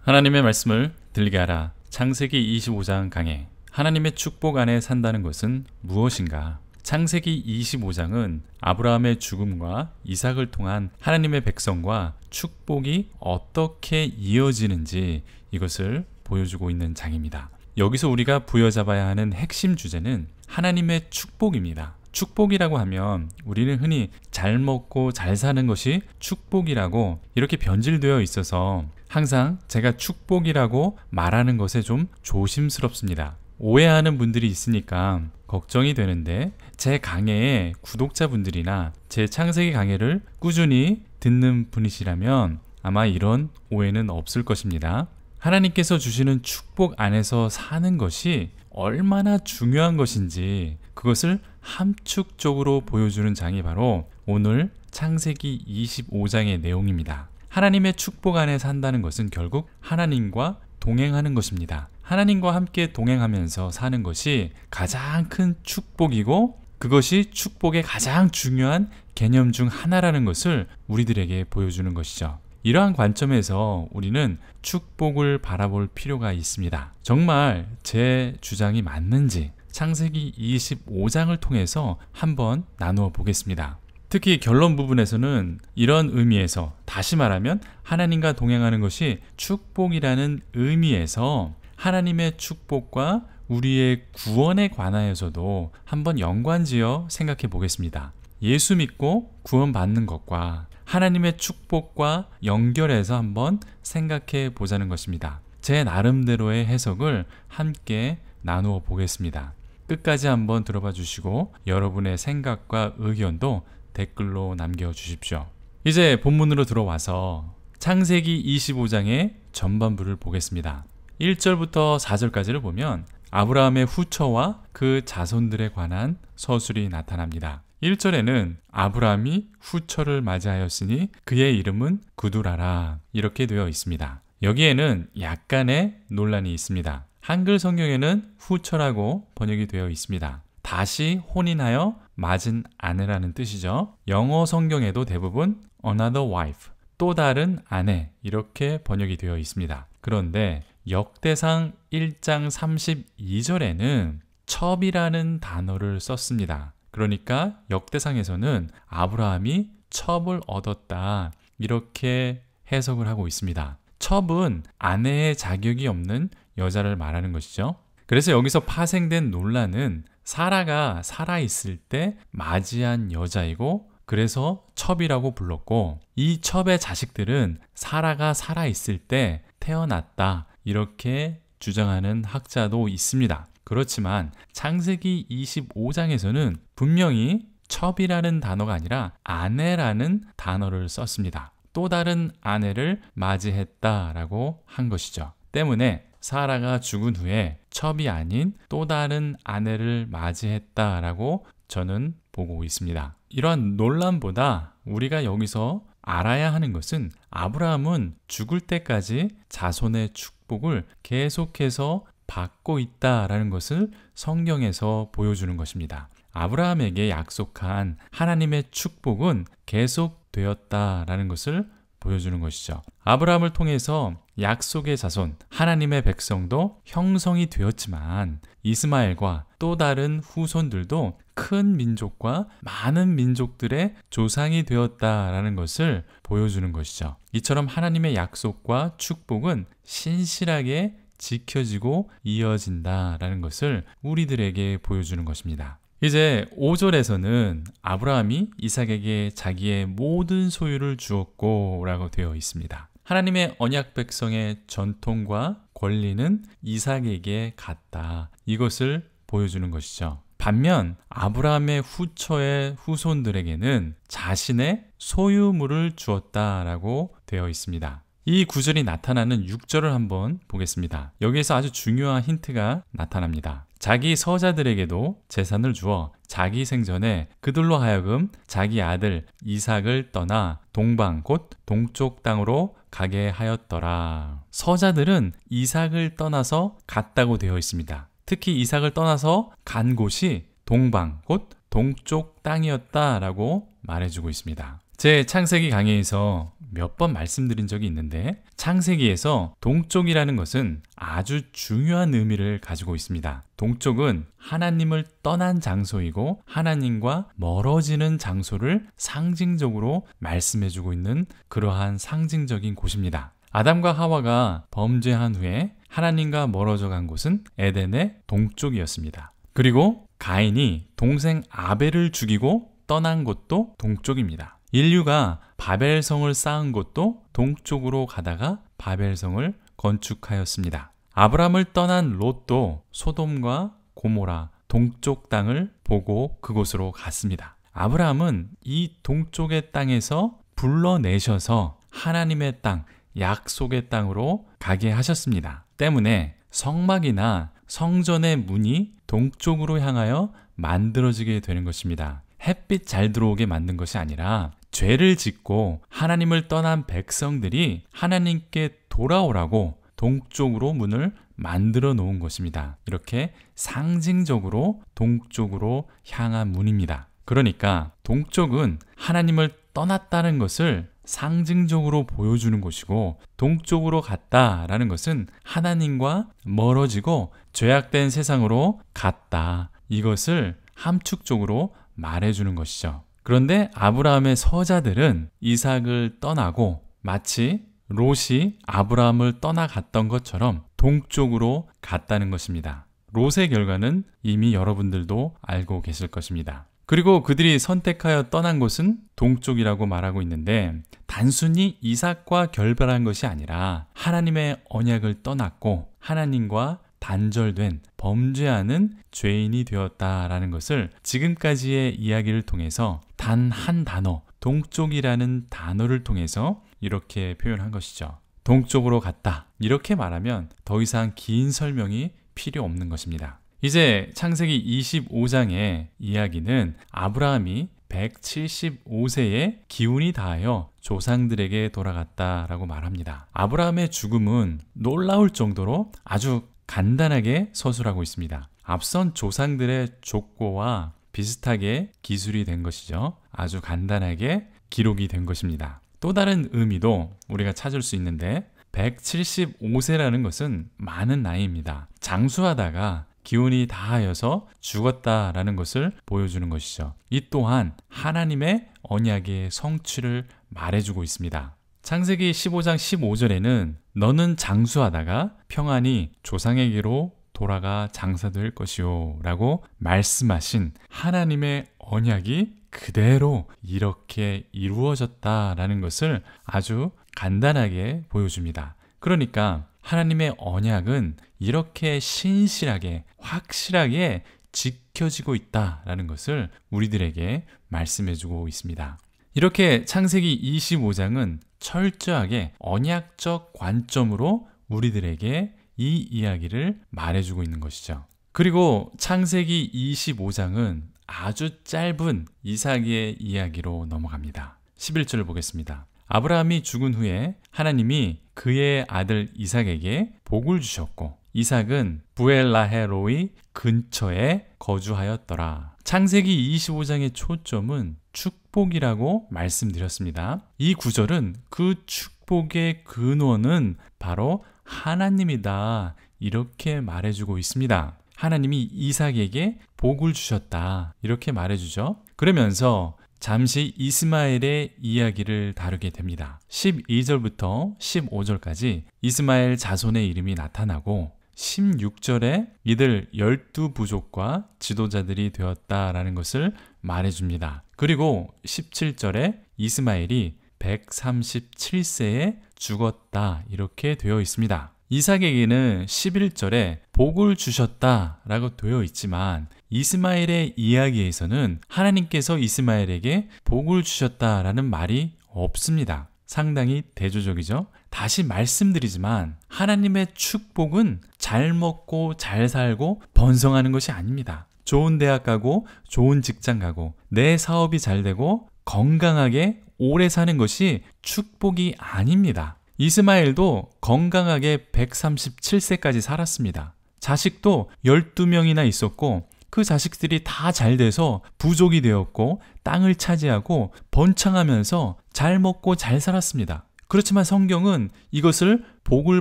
하나님의 말씀을 들리게 하라. 창세기 25장 강해. 하나님의 축복 안에 산다는 것은 무엇인가? 창세기 25장은 아브라함의 죽음과 이삭을 통한 하나님의 백성과 축복이 어떻게 이어지는지 이것을 보여주고 있는 장입니다. 여기서 우리가 부여잡아야 하는 핵심 주제는 하나님의 축복입니다. 축복이라고 하면 우리는 흔히 잘 먹고 잘 사는 것이 축복이라고 이렇게 변질되어 있어서 항상 제가 축복이라고 말하는 것에 좀 조심스럽습니다. 오해하는 분들이 있으니까 걱정이 되는데, 제 강해의 구독자분들이나 제 창세기 강해를 꾸준히 듣는 분이시라면 아마 이런 오해는 없을 것입니다. 하나님께서 주시는 축복 안에서 사는 것이 얼마나 중요한 것인지 그것을 함축적으로 보여주는 장이 바로 오늘 창세기 25장의 내용입니다. 하나님의 축복 안에 산다는 것은 결국 하나님과 동행하는 것입니다. 하나님과 함께 동행하면서 사는 것이 가장 큰 축복이고, 그것이 축복의 가장 중요한 개념 중 하나라는 것을 우리들에게 보여주는 것이죠. 이러한 관점에서 우리는 축복을 바라볼 필요가 있습니다. 정말 제 주장이 맞는지 창세기 25장을 통해서 한번 나누어 보겠습니다. 특히 결론 부분에서는 이런 의미에서, 다시 말하면 하나님과 동행하는 것이 축복이라는 의미에서 하나님의 축복과 우리의 구원에 관하여서도 한번 연관지어 생각해 보겠습니다. 예수 믿고 구원받는 것과 하나님의 축복과 연결해서 한번 생각해 보자는 것입니다. 제 나름대로의 해석을 함께 나누어 보겠습니다. 끝까지 한번 들어봐 주시고 여러분의 생각과 의견도 댓글로 남겨주십시오. 이제 본문으로 들어와서 창세기 25장의 전반부를 보겠습니다. 1절부터 4절까지를 보면 아브라함의 후처와 그 자손들에 관한 서술이 나타납니다. 1절에는 아브라함이 후처를 맞이하였으니 그의 이름은 구두라라, 이렇게 되어 있습니다. 여기에는 약간의 논란이 있습니다. 한글 성경에는 후처라고 번역이 되어 있습니다. 다시 혼인하여 맞은 아내라는 뜻이죠. 영어 성경에도 대부분 another wife, 또 다른 아내, 이렇게 번역이 되어 있습니다. 그런데 역대상 1장 32절에는 첩이라는 단어를 썼습니다. 그러니까 역대상에서는 아브라함이 첩을 얻었다, 이렇게 해석을 하고 있습니다. 첩은 아내의 자격이 없는 여자를 말하는 것이죠. 그래서 여기서 파생된 논란은 사라가 살아있을 때 맞이한 여자이고, 그래서 첩이라고 불렀고, 이 첩의 자식들은 사라가 살아있을 때 태어났다, 이렇게 주장하는 학자도 있습니다. 그렇지만 창세기 25장에서는 분명히 첩이라는 단어가 아니라 아내라는 단어를 썼습니다. 또 다른 아내를 맞이했다라고 한 것이죠. 때문에 사라가 죽은 후에 첩이 아닌 또 다른 아내를 맞이했다라고 저는 보고 있습니다. 이러한 논란보다 우리가 여기서 알아야 하는 것은 아브라함은 죽을 때까지 자손의 축복을 계속해서 받고 있다라는 것을 성경에서 보여주는 것입니다. 아브라함에게 약속한 하나님의 축복은 계속되었다라는 것을 보여주는 것이죠. 아브라함을 통해서 약속의 자손, 하나님의 백성도 형성이 되었지만 이스마엘과 또 다른 후손들도 큰 민족과 많은 민족들의 조상이 되었다라는 것을 보여주는 것이죠. 이처럼 하나님의 약속과 축복은 신실하게 지켜지고 이어진다라는 것을 우리들에게 보여주는 것입니다. 이제 5절에서는 아브라함이 이삭에게 자기의 모든 소유를 주었고 라고 되어 있습니다. 하나님의 언약 백성의 전통과 권리는 이삭에게 갔다, 이것을 보여주는 것이죠. 반면 아브라함의 후처의 후손들에게는 자신의 소유물을 주었다라고 되어 있습니다. 이 구절이 나타나는 6절을 한번 보겠습니다. 여기에서 아주 중요한 힌트가 나타납니다. 자기 서자들에게도 재산을 주어 자기 생전에 그들로 하여금 자기 아들 이삭을 떠나 동방 곧 동쪽 땅으로 가게 하였더라. 서자들은 이삭을 떠나서 갔다고 되어 있습니다. 특히 이삭을 떠나서 간 곳이 동방 곧 동쪽 땅이었다라고 말해주고 있습니다. 제 창세기 강의에서 몇 번 말씀드린 적이 있는데 창세기에서 동쪽이라는 것은 아주 중요한 의미를 가지고 있습니다. 동쪽은 하나님을 떠난 장소이고 하나님과 멀어지는 장소를 상징적으로 말씀해주고 있는 그러한 상징적인 곳입니다. 아담과 하와가 범죄한 후에 하나님과 멀어져 간 곳은 에덴의 동쪽이었습니다. 그리고 가인이 동생 아벨을 죽이고 떠난 곳도 동쪽입니다. 인류가 바벨성을 쌓은 곳도 동쪽으로 가다가 바벨성을 건축하였습니다. 아브람을 떠난 롯도 소돔과 고모라 동쪽 땅을 보고 그곳으로 갔습니다. 아브람은 이 동쪽의 땅에서 불러내셔서 하나님의 땅, 약속의 땅으로 가게 하셨습니다. 때문에 성막이나 성전의 문이 동쪽으로 향하여 만들어지게 되는 것입니다. 햇빛 잘 들어오게 만든 것이 아니라 죄를 짓고 하나님을 떠난 백성들이 하나님께 돌아오라고 동쪽으로 문을 만들어 놓은 것입니다. 이렇게 상징적으로 동쪽으로 향한 문입니다. 그러니까 동쪽은 하나님을 떠났다는 것을 상징적으로 보여주는 곳이고 동쪽으로 갔다라는 것은 하나님과 멀어지고 죄악된 세상으로 갔다. 이것을 함축적으로 말해주는 것이죠. 그런데 아브라함의 서자들은 이삭을 떠나고 마치 롯이 아브라함을 떠나갔던 것처럼 동쪽으로 갔다는 것입니다. 롯의 결과는 이미 여러분들도 알고 계실 것입니다. 그리고 그들이 선택하여 떠난 곳은 동쪽이라고 말하고 있는데 단순히 이삭과 결별한 것이 아니라 하나님의 언약을 떠났고 하나님과 단절된 범죄하는 죄인이 되었다라는 것을 지금까지의 이야기를 통해서 단 한 단어, 동쪽이라는 단어를 통해서 이렇게 표현한 것이죠. 동쪽으로 갔다. 이렇게 말하면 더 이상 긴 설명이 필요 없는 것입니다. 이제 창세기 25장의 이야기는 아브라함이 175세에 기운이 다하여 조상들에게 돌아갔다라고 말합니다. 아브라함의 죽음은 놀라울 정도로 아주 간단하게 서술하고 있습니다. 앞선 조상들의 족보와 비슷하게 기술이 된 것이죠. 아주 간단하게 기록이 된 것입니다. 또 다른 의미도 우리가 찾을 수 있는데 175세라는 것은 많은 나이입니다. 장수하다가 기운이 다하여서 죽었다라는 것을 보여주는 것이죠. 이 또한 하나님의 언약의 성취를 말해주고 있습니다. 창세기 15장 15절에는 너는 장수하다가 평안히 조상에게로 돌아가 장사될 것이요 라고 말씀하신 하나님의 언약이 그대로 이렇게 이루어졌다라는 것을 아주 간단하게 보여줍니다. 그러니까 하나님의 언약은 이렇게 신실하게 확실하게 지켜지고 있다라는 것을 우리들에게 말씀해주고 있습니다. 이렇게 창세기 25장은 철저하게 언약적 관점으로 우리들에게 이 이야기를 말해주고 있는 것이죠. 그리고 창세기 25장은 아주 짧은 이삭의 이야기로 넘어갑니다. 11절을 보겠습니다. 아브라함이 죽은 후에 하나님이 그의 아들 이삭에게 복을 주셨고 이삭은 부엘라헤로이 근처에 거주하였더라. 창세기 25장의 초점은 축복이라고 말씀드렸습니다. 이 구절은 그 축복의 근원은 바로 하나님이다. 이렇게 말해주고 있습니다. 하나님이 이삭에게 복을 주셨다. 이렇게 말해주죠. 그러면서 잠시 이스마엘의 이야기를 다루게 됩니다. 12절부터 15절까지 이스마엘 자손의 이름이 나타나고 16절에 이들 12부족과 지도자들이 되었다라는 것을 말해줍니다. 그리고 17절에 이스마엘이 137세에 죽었다 이렇게 되어 있습니다. 이삭에게는 11절에 복을 주셨다라고 되어 있지만 이스마엘의 이야기에서는 하나님께서 이스마엘에게 복을 주셨다라는 말이 없습니다. 상당히 대조적이죠. 다시 말씀드리지만 하나님의 축복은 잘 먹고 잘 살고 번성하는 것이 아닙니다. 좋은 대학 가고 좋은 직장 가고 내 사업이 잘 되고 건강하게 오래 사는 것이 축복이 아닙니다. 이스마엘도 건강하게 137세까지 살았습니다. 자식도 12명이나 있었고 그 자식들이 다 잘 돼서 부족이 되었고 땅을 차지하고 번창하면서 잘 먹고 잘 살았습니다. 그렇지만 성경은 이것을 복을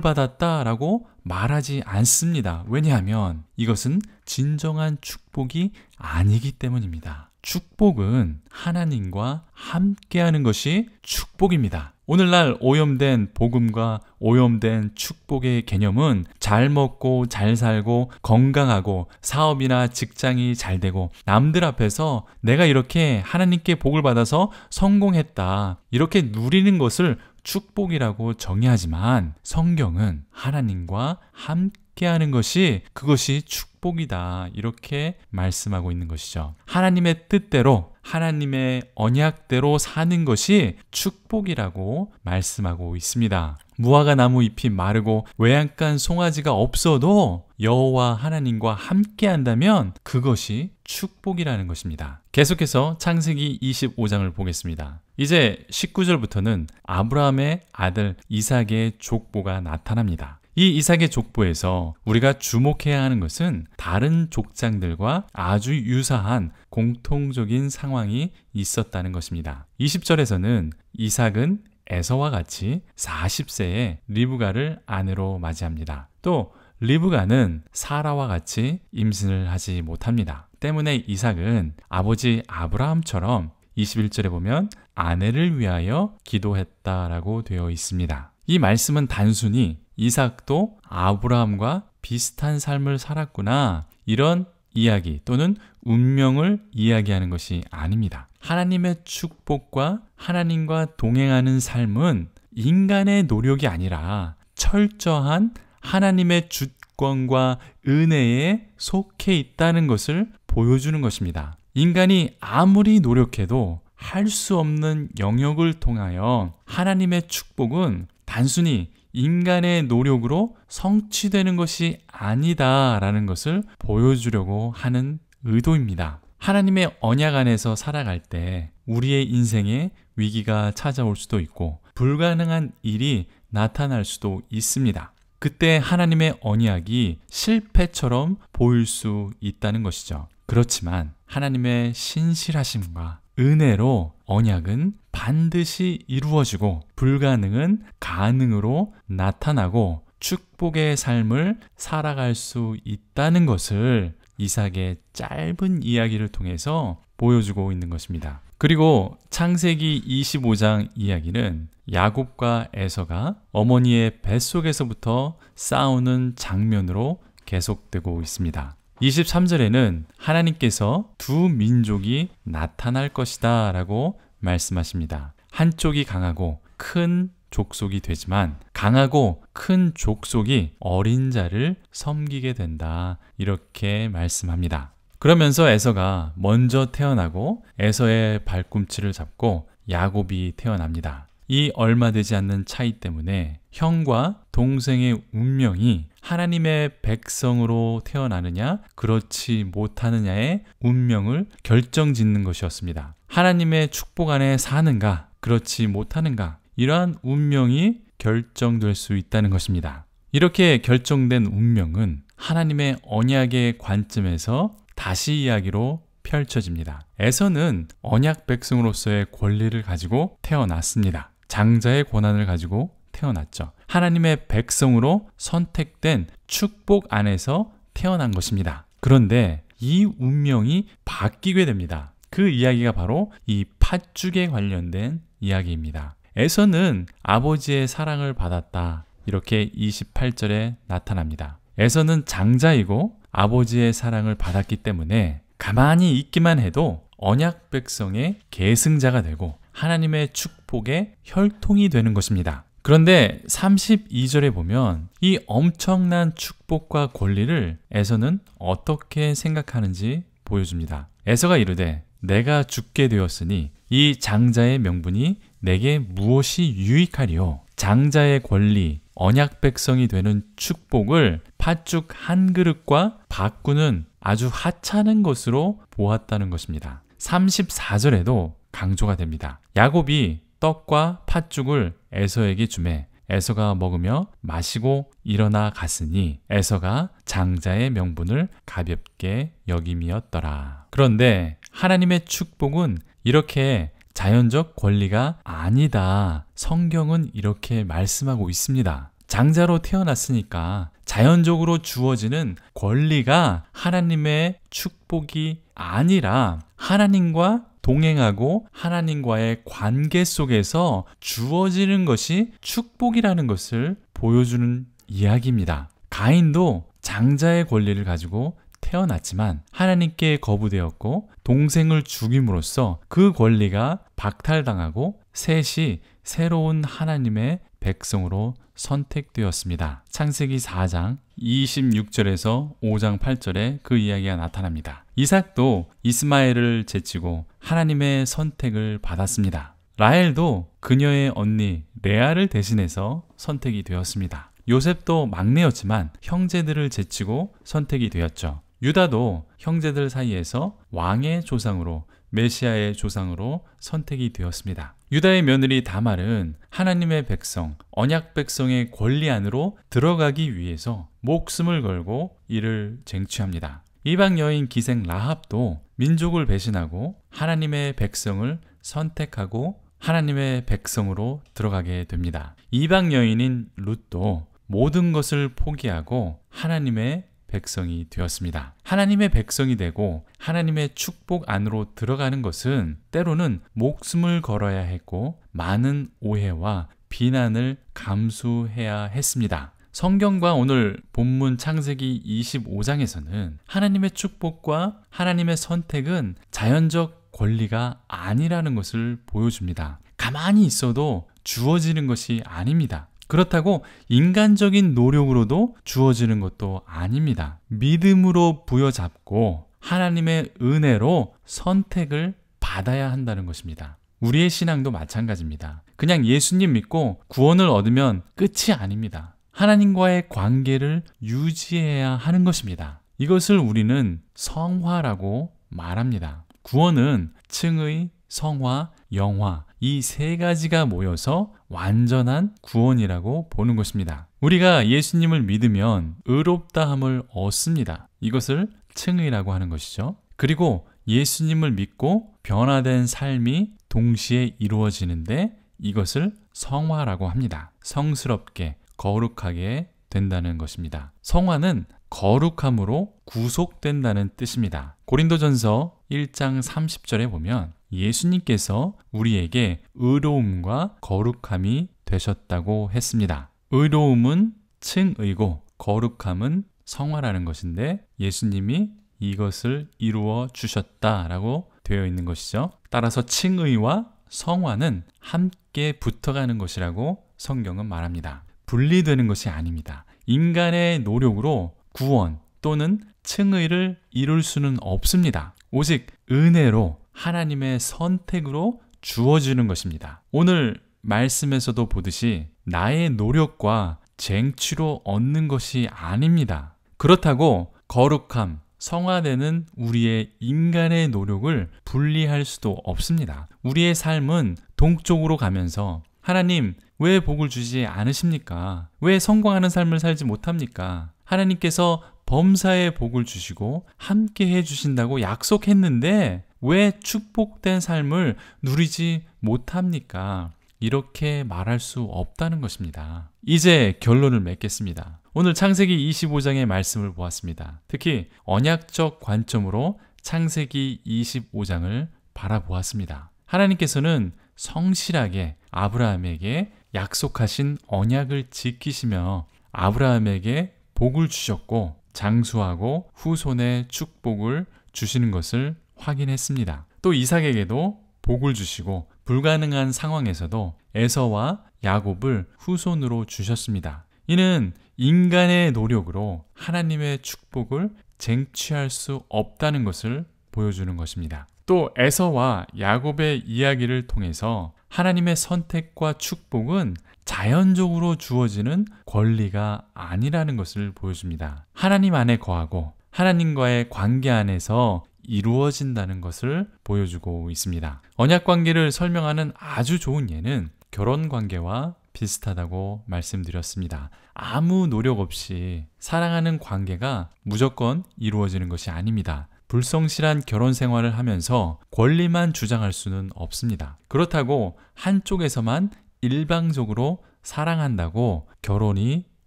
받았다라고 말하지 않습니다. 왜냐하면 이것은 진정한 축복이 아니기 때문입니다. 축복은 하나님과 함께하는 것이 축복입니다. 오늘날 오염된 복음과 오염된 축복의 개념은 잘 먹고 잘 살고 건강하고 사업이나 직장이 잘 되고 남들 앞에서 내가 이렇게 하나님께 복을 받아서 성공했다, 이렇게 누리는 것을 축복이라고 정의하지만 성경은 하나님과 함께하는 것이 그것이 축복이다, 이렇게 말씀하고 있는 것이죠. 하나님의 뜻대로 하나님의 언약대로 사는 것이 축복이라고 말씀하고 있습니다. 무화과 나무 잎이 마르고 외양간 송아지가 없어도 여호와 하나님과 함께 한다면 그것이 축복이라는 것입니다. 계속해서 창세기 25장을 보겠습니다. 이제 19절부터는 아브라함의 아들 이삭의 족보가 나타납니다. 이 이삭의 족보에서 우리가 주목해야 하는 것은 다른 족장들과 아주 유사한 공통적인 상황이 있었다는 것입니다. 20절에서는 이삭은 에서와 같이 40세에 리브가를 아내로 맞이합니다. 또 리브가는 사라와 같이 임신을 하지 못합니다. 때문에 이삭은 아버지 아브라함처럼 21절에 보면 아내를 위하여 기도했다라고 되어 있습니다. 이 말씀은 단순히 이삭도 아브라함과 비슷한 삶을 살았구나, 이런 이야기 또는 운명을 이야기하는 것이 아닙니다. 하나님의 축복과 하나님과 동행하는 삶은 인간의 노력이 아니라 철저한 하나님의 주권과 은혜에 속해 있다는 것을 보여주는 것입니다. 인간이 아무리 노력해도 할 수 없는 영역을 통하여 하나님의 축복은 단순히 인간의 노력으로 성취되는 것이 아니다라는 것을 보여주려고 하는 의도입니다. 하나님의 언약 안에서 살아갈 때 우리의 인생에 위기가 찾아올 수도 있고 불가능한 일이 나타날 수도 있습니다. 그때 하나님의 언약이 실패처럼 보일 수 있다는 것이죠. 그렇지만 하나님의 신실하심과 은혜로 언약은 반드시 이루어지고 불가능은 가능으로 나타나고 축복의 삶을 살아갈 수 있다는 것을 이삭의 짧은 이야기를 통해서 보여주고 있는 것입니다. 그리고 창세기 25장 이야기는 야곱과 에서가 어머니의 뱃속에서부터 싸우는 장면으로 계속되고 있습니다. 23절에는 하나님께서 두 민족이 나타날 것이다 라고 말씀하십니다. 한쪽이 강하고 큰 족속이 되지만 강하고 큰 족속이 어린 자를 섬기게 된다, 이렇게 말씀합니다. 그러면서 에서가 먼저 태어나고 에서의 발꿈치를 잡고 야곱이 태어납니다. 이 얼마 되지 않는 차이 때문에 형과 동생의 운명이 하나님의 백성으로 태어나느냐 그렇지 못하느냐의 운명을 결정짓는 것이었습니다. 하나님의 축복 안에 사는가 그렇지 못하는가, 이러한 운명이 결정될 수 있다는 것입니다. 이렇게 결정된 운명은 하나님의 언약의 관점에서 다시 이야기로 펼쳐집니다. 에서는 언약 백성으로서의 권리를 가지고 태어났습니다. 장자의 권한을 가지고 태어났죠. 하나님의 백성으로 선택된 축복 안에서 태어난 것입니다. 그런데 이 운명이 바뀌게 됩니다. 그 이야기가 바로 이 팥죽에 관련된 이야기입니다. 에서는 아버지의 사랑을 받았다, 이렇게 28절에 나타납니다. 에서는 장자이고 아버지의 사랑을 받았기 때문에 가만히 있기만 해도 언약 백성의 계승자가 되고 하나님의 축복의 혈통이 되는 것입니다. 그런데 32절에 보면 이 엄청난 축복과 권리를 에서는 어떻게 생각하는지 보여줍니다. 에서가 이르되 내가 죽게 되었으니 이 장자의 명분이 내게 무엇이 유익하리요? 장자의 권리, 언약 백성이 되는 축복을 팥죽 한 그릇과 바꾸는 아주 하찮은 것으로 보았다는 것입니다. 34절에도 강조가 됩니다. 야곱이 떡과 팥죽을 에서에게 주매 에서가 먹으며 마시고 일어나 갔으니 에서가 장자의 명분을 가볍게 여김이었더라. 그런데 하나님의 축복은 이렇게 자연적 권리가 아니다. 성경은 이렇게 말씀하고 있습니다. 장자로 태어났으니까 자연적으로 주어지는 권리가 하나님의 축복이 아니라 하나님과 동행하고 하나님과의 관계 속에서 주어지는 것이 축복이라는 것을 보여주는 이야기입니다. 가인도 장자의 권리를 가지고 태어났지만 하나님께 거부되었고 동생을 죽임으로써 그 권리가 박탈당하고 셋이 새로운 하나님의 백성으로 선택되었습니다. 창세기 4장 26절에서 5장 8절에 그 이야기가 나타납니다. 이삭도 이스마엘을 제치고 하나님의 선택을 받았습니다. 라헬도 그녀의 언니 레아를 대신해서 선택이 되었습니다. 요셉도 막내였지만 형제들을 제치고 선택이 되었죠. 유다도 형제들 사이에서 왕의 조상으로 메시아의 조상으로 선택이 되었습니다. 유다의 며느리 다말은 하나님의 백성, 언약 백성의 권리 안으로 들어가기 위해서 목숨을 걸고 이를 쟁취합니다. 이방 여인 기생 라합도 민족을 배신하고 하나님의 백성을 선택하고 하나님의 백성으로 들어가게 됩니다. 이방 여인인 룻도 모든 것을 포기하고 하나님의 백성이 되었습니다. 하나님의 백성이 되고 하나님의 축복 안으로 들어가는 것은 때로는 목숨을 걸어야 했고 많은 오해와 비난을 감수해야 했습니다. 성경과 오늘 본문 창세기 25장에서는 하나님의 축복과 하나님의 선택은 자연적 권리가 아니라는 것을 보여줍니다. 가만히 있어도 주어지는 것이 아닙니다. 그렇다고 인간적인 노력으로도 주어지는 것도 아닙니다. 믿음으로 부여잡고 하나님의 은혜로 선택을 받아야 한다는 것입니다. 우리의 신앙도 마찬가지입니다. 그냥 예수님 믿고 구원을 얻으면 끝이 아닙니다. 하나님과의 관계를 유지해야 하는 것입니다. 이것을 우리는 성화라고 말합니다. 구원은 칭의, 성화, 영화 이 세 가지가 모여서 완전한 구원이라고 보는 것입니다. 우리가 예수님을 믿으면 의롭다함을 얻습니다. 이것을 칭의라고 하는 것이죠. 그리고 예수님을 믿고 변화된 삶이 동시에 이루어지는데 이것을 성화라고 합니다. 성스럽게 거룩하게 된다는 것입니다. 성화는 거룩함으로 구속된다는 뜻입니다. 고린도전서 1장 30절에 보면 예수님께서 우리에게 의로움과 거룩함이 되셨다고 했습니다. 의로움은 칭의고 거룩함은 성화라는 것인데 예수님이 이것을 이루어 주셨다라고 되어 있는 것이죠. 따라서 칭의와 성화는 함께 붙어가는 것이라고 성경은 말합니다. 분리되는 것이 아닙니다. 인간의 노력으로 구원 또는 칭의를 이룰 수는 없습니다. 오직 은혜로 하나님의 선택으로 주어지는 것입니다. 오늘 말씀에서도 보듯이 나의 노력과 쟁취로 얻는 것이 아닙니다. 그렇다고 거룩함, 성화되는 우리의 인간의 노력을 분리할 수도 없습니다. 우리의 삶은 동쪽으로 가면서 하나님 왜 복을 주지 않으십니까? 왜 성공하는 삶을 살지 못합니까? 하나님께서 범사에 복을 주시고 함께 해주신다고 약속했는데 왜 축복된 삶을 누리지 못합니까? 이렇게 말할 수 없다는 것입니다. 이제 결론을 맺겠습니다. 오늘 창세기 25장의 말씀을 보았습니다. 특히 언약적 관점으로 창세기 25장을 바라보았습니다. 하나님께서는 성실하게 아브라함에게 약속하신 언약을 지키시며 아브라함에게 복을 주셨고 장수하고 후손의 축복을 주시는 것을 확인했습니다. 또 이삭에게도 복을 주시고 불가능한 상황에서도 에서와 야곱을 후손으로 주셨습니다. 이는 인간의 노력으로 하나님의 축복을 쟁취할 수 없다는 것을 보여주는 것입니다. 또 에서와 야곱의 이야기를 통해서 하나님의 선택과 축복은 자연적으로 주어지는 권리가 아니라는 것을 보여줍니다. 하나님 안에 거하고 하나님과의 관계 안에서 이루어진다는 것을 보여주고 있습니다. 언약 관계를 설명하는 아주 좋은 예는 결혼 관계와 비슷하다고 말씀드렸습니다. 아무 노력 없이 사랑하는 관계가 무조건 이루어지는 것이 아닙니다. 불성실한 결혼 생활을 하면서 권리만 주장할 수는 없습니다. 그렇다고 한쪽에서만 일방적으로 사랑한다고 결혼이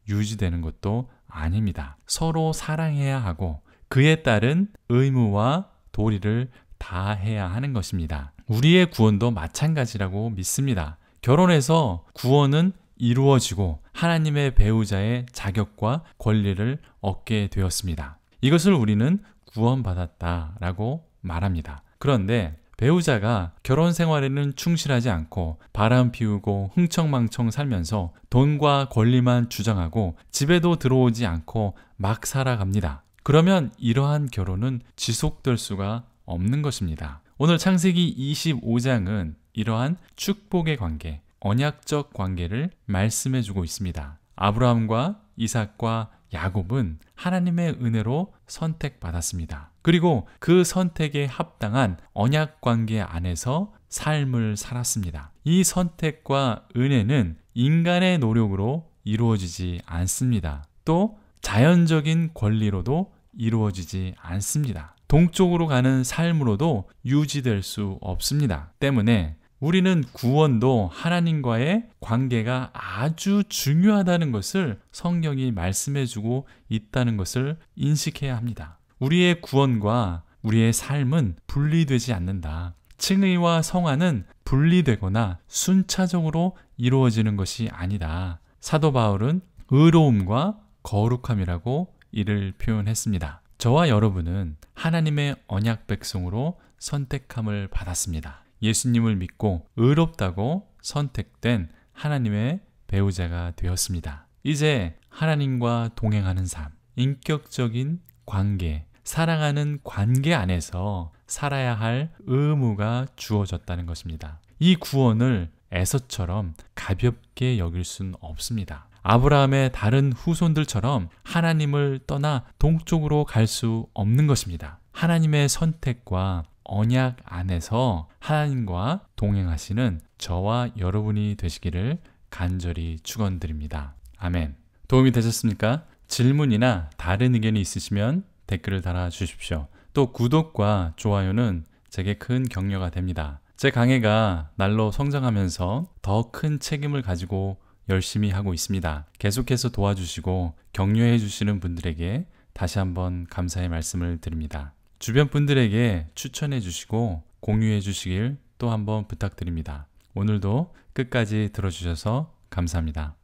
유지되는 것도 아닙니다. 서로 사랑해야 하고 그에 따른 의무와 도리를 다해야 하는 것입니다. 우리의 구원도 마찬가지라고 믿습니다. 결혼해서 구원은 이루어지고 하나님의 배우자의 자격과 권리를 얻게 되었습니다. 이것을 우리는 구원받았다라고 말합니다. 그런데 배우자가 결혼 생활에는 충실하지 않고 바람 피우고 흥청망청 살면서 돈과 권리만 주장하고 집에도 들어오지 않고 막 살아갑니다. 그러면 이러한 결혼은 지속될 수가 없는 것입니다. 오늘 창세기 25장은 이러한 축복의 관계, 언약적 관계를 말씀해주고 있습니다. 아브라함과 이삭과 야곱은 하나님의 은혜로 선택받았습니다. 그리고 그 선택에 합당한 언약 관계 안에서 삶을 살았습니다. 이 선택과 은혜는 인간의 노력으로 이루어지지 않습니다. 또 자연적인 권리로도 이루어지지 않습니다. 동쪽으로 가는 삶으로도 유지될 수 없습니다. 때문에 우리는 구원도 하나님과의 관계가 아주 중요하다는 것을 성경이 말씀해주고 있다는 것을 인식해야 합니다. 우리의 구원과 우리의 삶은 분리되지 않는다. 칭의와 성화는 분리되거나 순차적으로 이루어지는 것이 아니다. 사도 바울은 의로움과 거룩함이라고 이를 표현했습니다. 저와 여러분은 하나님의 언약 백성으로 선택함을 받았습니다. 예수님을 믿고 의롭다고 선택된 하나님의 배우자가 되었습니다. 이제 하나님과 동행하는 삶, 인격적인 관계, 사랑하는 관계 안에서 살아야 할 의무가 주어졌다는 것입니다. 이 구원을 에서처럼 가볍게 여길 수는 없습니다. 아브라함의 다른 후손들처럼 하나님을 떠나 동쪽으로 갈 수 없는 것입니다. 하나님의 선택과 언약 안에서 하나님과 동행하시는 저와 여러분이 되시기를 간절히 축원드립니다. 아멘. 도움이 되셨습니까? 질문이나 다른 의견이 있으시면 댓글을 달아주십시오. 또 구독과 좋아요는 제게 큰 격려가 됩니다. 제 강해가 날로 성장하면서 더 큰 책임을 가지고 열심히 하고 있습니다. 계속해서 도와주시고 격려해 주시는 분들에게 다시 한번 감사의 말씀을 드립니다. 주변 분들에게 추천해 주시고 공유해 주시길 또 한번 부탁드립니다. 오늘도 끝까지 들어주셔서 감사합니다.